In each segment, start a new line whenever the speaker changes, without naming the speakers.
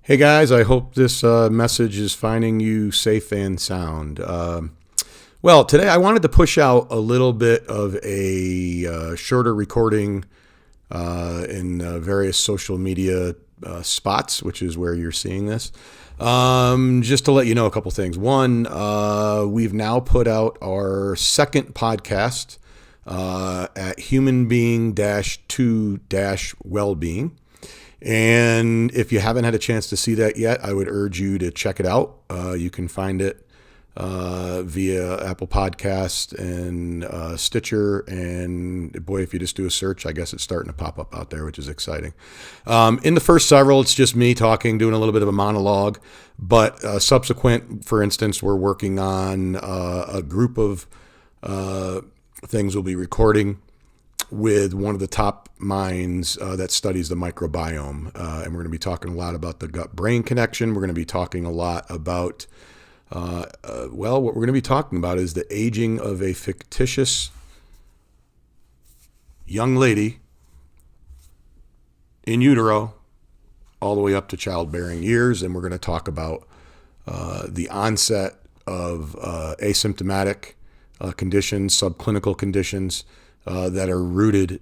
Hey guys, I hope this message is finding you safe and sound. Well, today I wanted to push out a little bit of a shorter recording in various social media spots, which is where you're seeing this. Just to let you know a couple things. One, we've now put out our second podcast at human being -2 wellbeing. And if you haven't had a chance to see that yet, I would urge you to check it out. You can find it via Apple Podcast and Stitcher. And boy, if you just do a search, I guess it's starting to pop up out there, which is exciting. In the first several, it's just me talking, doing a little bit of a monologue. But subsequent, for instance, we're working on a group of things we'll be recording with one of the top minds that studies the microbiome. And we're going to be talking a lot about the gut-brain connection. We're going to be talking a lot about, what we're going to be talking about is the aging of a fictitious young lady in utero all the way up to childbearing years. And we're going to talk about the onset of asymptomatic conditions, subclinical conditions, that are rooted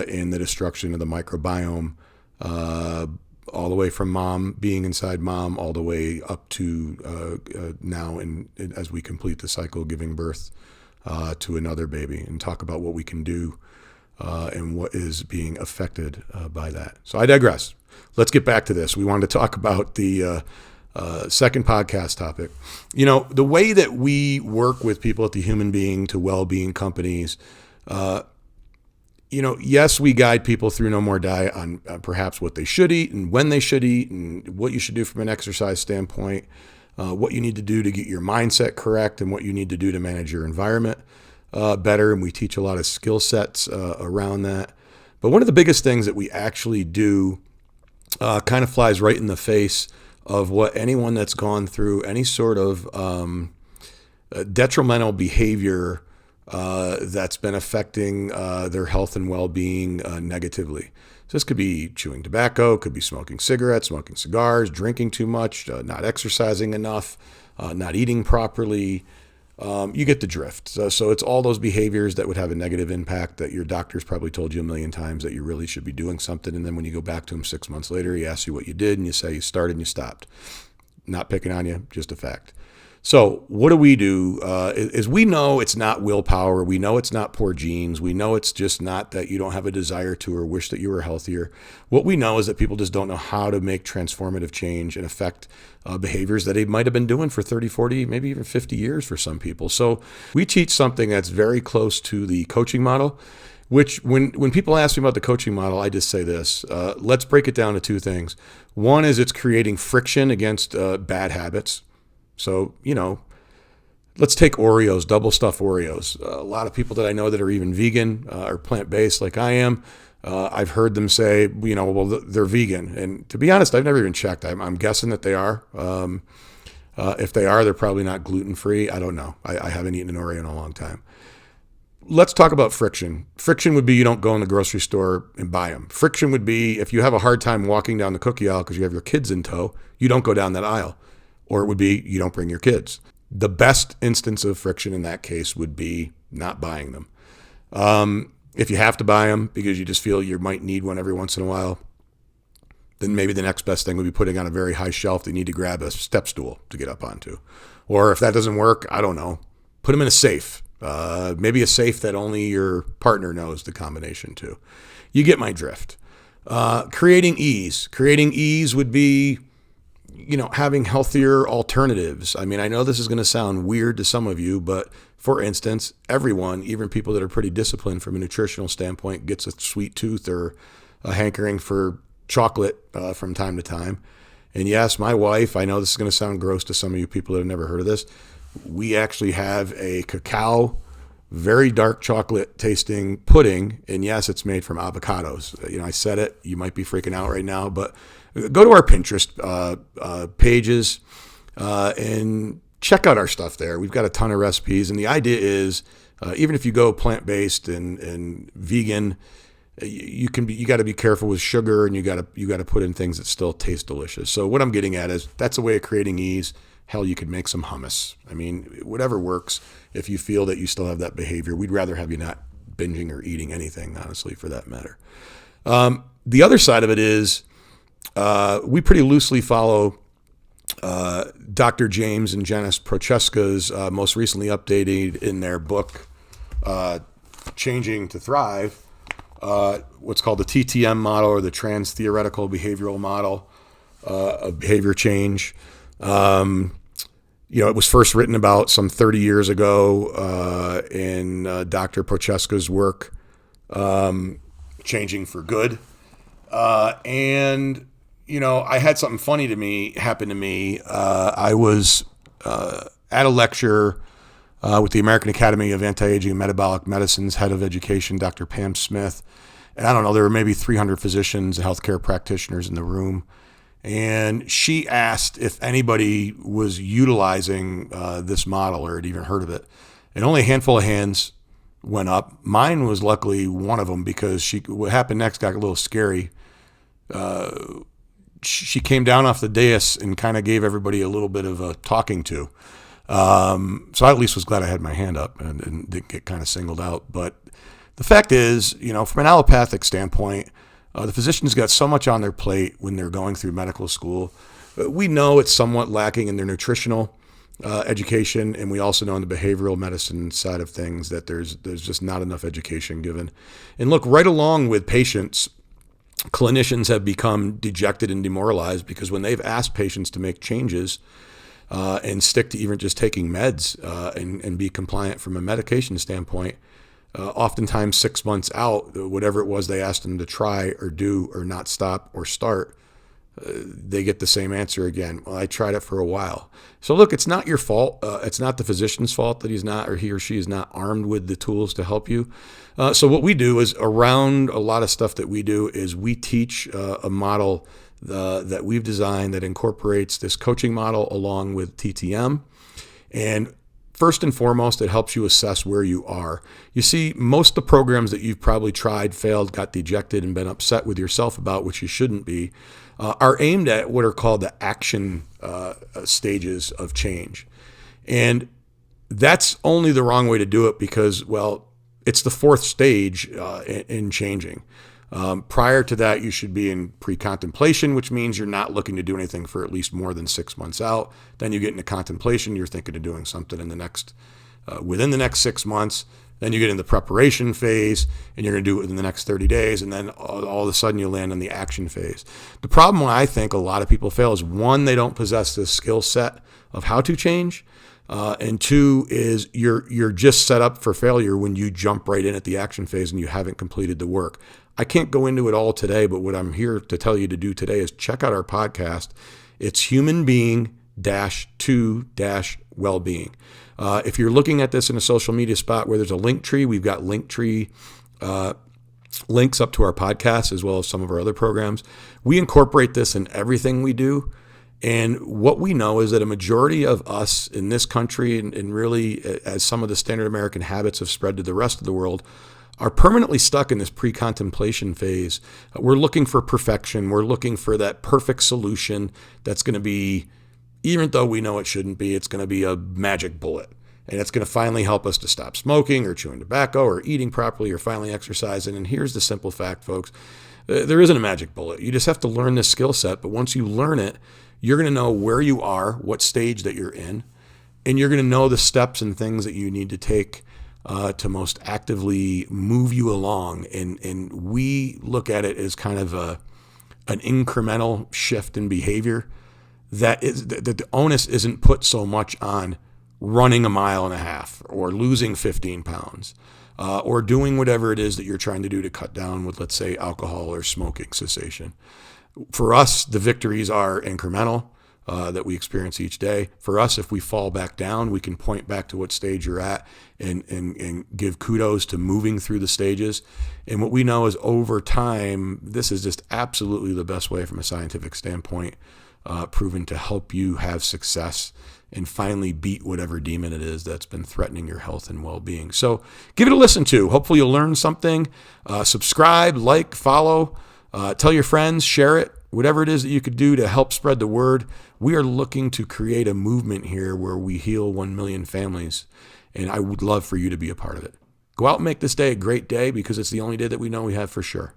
in the destruction of the microbiome, all the way from mom being inside mom, all the way up to now, as we complete the cycle, giving birth to another baby, and talk about what we can do and what is being affected by that. So I digress. Let's get back to this. We wanted to talk about the second podcast topic. You know, the way that we work with people at the Human Being to Wellbeing companies. Yes, we guide people through No More Diet on perhaps what they should eat and when they should eat and what you should do from an exercise standpoint, what you need to do to get your mindset correct and what you need to do to manage your environment better. And we teach a lot of skill sets around that. But one of the biggest things that we actually do kind of flies right in the face of what anyone that's gone through any sort of detrimental behavior that's been affecting their health and well-being negatively. So this could be chewing tobacco, could be smoking cigarettes, smoking cigars, drinking too much, not exercising enough, not eating properly. You get the drift. So it's all those behaviors that would have a negative impact that your doctor's probably told you a million times that you really should be doing something. And then when you go back to him 6 months later, he asks you what you did and you say you started and you stopped. Not picking on you, just a fact. So what do? Is we know it's not willpower. We know it's not poor genes. We know it's just not that you don't have a desire to or wish that you were healthier. What we know is that people just don't know how to make transformative change and affect behaviors that they might have been doing for 30, 40, maybe even 50 years for some people. So we teach something that's very close to the coaching model, which when people ask me about the coaching model, I just say this. Let's break it down to two things. One is it's creating friction against bad habits. So, let's take Oreos, double stuffed Oreos. A lot of people that I know that are even vegan or plant-based like I am, I've heard them say, they're vegan. And to be honest, I've never even checked. I'm guessing that they are. If they are, they're probably not gluten-free. I don't know. I haven't eaten an Oreo in a long time. Let's talk about friction. Friction would be you don't go in the grocery store and buy them. Friction would be if you have a hard time walking down the cookie aisle because you have your kids in tow, you don't go down that aisle. Or it would be you don't bring your kids. The best instance of friction in that case would be not buying them. If you have to buy them because you just feel you might need one every once in a while, then maybe the next best thing would be putting on a very high shelf that you need to grab a step stool to get up onto. Or if that doesn't work, I don't know, put them in a safe. Maybe a safe that only your partner knows the combination to. You get my drift. Creating ease. Creating ease would be having healthier alternatives. I mean, I know this is going to sound weird to some of you, but for instance, everyone, even people that are pretty disciplined from a nutritional standpoint, gets a sweet tooth or a hankering for chocolate from time to time. And yes, my wife, I know this is going to sound gross to some of you people that have never heard of this. We actually have a cacao, very dark chocolate tasting pudding. And yes, it's made from avocados. I said it, you might be freaking out right now, but go to our Pinterest pages and check out our stuff there. We've got a ton of recipes. And the idea is, even if you go plant-based and vegan, you got to be careful with sugar, and you got to put in things that still taste delicious. So what I'm getting at is that's a way of creating ease. Hell, you could make some hummus. I mean, whatever works. If you feel that you still have that behavior, we'd rather have you not binging or eating anything, honestly, for that matter. The other side of it is we pretty loosely follow Dr. James and Janice Prochaska's most recently updated in their book, Changing to Thrive, what's called the TTM model, or the Trans Theoretical Behavioral Model of behavior change. It was first written about some 30 years ago in Dr. Prochaska's work, Changing for Good. And I had something funny happen to me. I was at a lecture with the American Academy of Anti-Aging and Metabolic Medicine's head of education, Dr. Pam Smith. And I don't know, there were maybe 300 physicians and healthcare practitioners in the room. And she asked if anybody was utilizing this model or had even heard of it. And only a handful of hands went up. Mine was luckily one of them, because what happened next got a little scary. She came down off the dais and kind of gave everybody a little bit of a talking to. So I at least was glad I had my hand up and didn't get kind of singled out. But the fact is, from an allopathic standpoint, the physicians got so much on their plate when they're going through medical school. We know it's somewhat lacking in their nutritional education, and we also know in the behavioral medicine side of things that there's just not enough education given. And look, right along with patients, clinicians have become dejected and demoralized, because when they've asked patients to make changes and stick to even just taking meds and be compliant from a medication standpoint, oftentimes 6 months out, whatever it was they asked them to try or do or not stop or start, they get the same answer again. Well, I tried it for a while. So look, it's not your fault. It's not the physician's fault that he or she is not armed with the tools to help you. So what we do is, around a lot of stuff that we do, is we teach a model that we've designed that incorporates this coaching model along with TTM. And first and foremost, it helps you assess where you are. You see, most of the programs that you've probably tried, failed, got dejected, and been upset with yourself about, which you shouldn't be, are aimed at what are called the action stages of change. And that's only the wrong way to do it, because, well, it's the fourth stage in changing. Prior to that, you should be in pre-contemplation, which means you're not looking to do anything for at least more than 6 months out. Then you get into contemplation. You're thinking of doing something within the next 6 months. Then you get in the preparation phase, and you're going to do it within the next 30 days. And then all of a sudden you land on the action phase. The problem why I think a lot of people fail is, one, they don't possess this skill set of how to change. And two is you're just set up for failure when you jump right in at the action phase and you haven't completed the work. I can't go into it all today, but what I'm here to tell you to do today is check out our podcast. It's Human Being -to-Wellbeing. If you're looking at this in a social media spot where there's a link tree, we've got link tree links up to our podcast as well as some of our other programs. We incorporate this in everything we do. And what we know is that a majority of us in this country, and really as some of the standard American habits have spread to the rest of the world, are permanently stuck in this pre-contemplation phase. We're looking for perfection. We're looking for that perfect solution that's going to be, even though we know it shouldn't be, it's going to be a magic bullet. And it's going to finally help us to stop smoking or chewing tobacco or eating properly or finally exercising. And here's the simple fact, folks. There isn't a magic bullet. You just have to learn this skill set. But once you learn it, you're going to know where you are, what stage that you're in, and you're going to know the steps and things that you need to take to most actively move you along. And we look at it as kind of an incremental shift in behavior that the onus isn't put so much on running 1.5 miles or losing 15 pounds or doing whatever it is that you're trying to do to cut down with, let's say, alcohol or smoking cessation. For us, the victories are incremental that we experience each day. For us, if we fall back down, we can point back to what stage you're at and give kudos to moving through the stages. And what we know is over time, this is just absolutely the best way from a scientific standpoint, proven to help you have success and finally beat whatever demon it is that's been threatening your health and well-being. So give it a listen to. Hopefully you'll learn something. Subscribe, like, follow, tell your friends, share it, whatever it is that you could do to help spread the word. We are looking to create a movement here where we heal 1 million families, and I would love for you to be a part of it. Go out and make this day a great day, because it's the only day that we know we have for sure.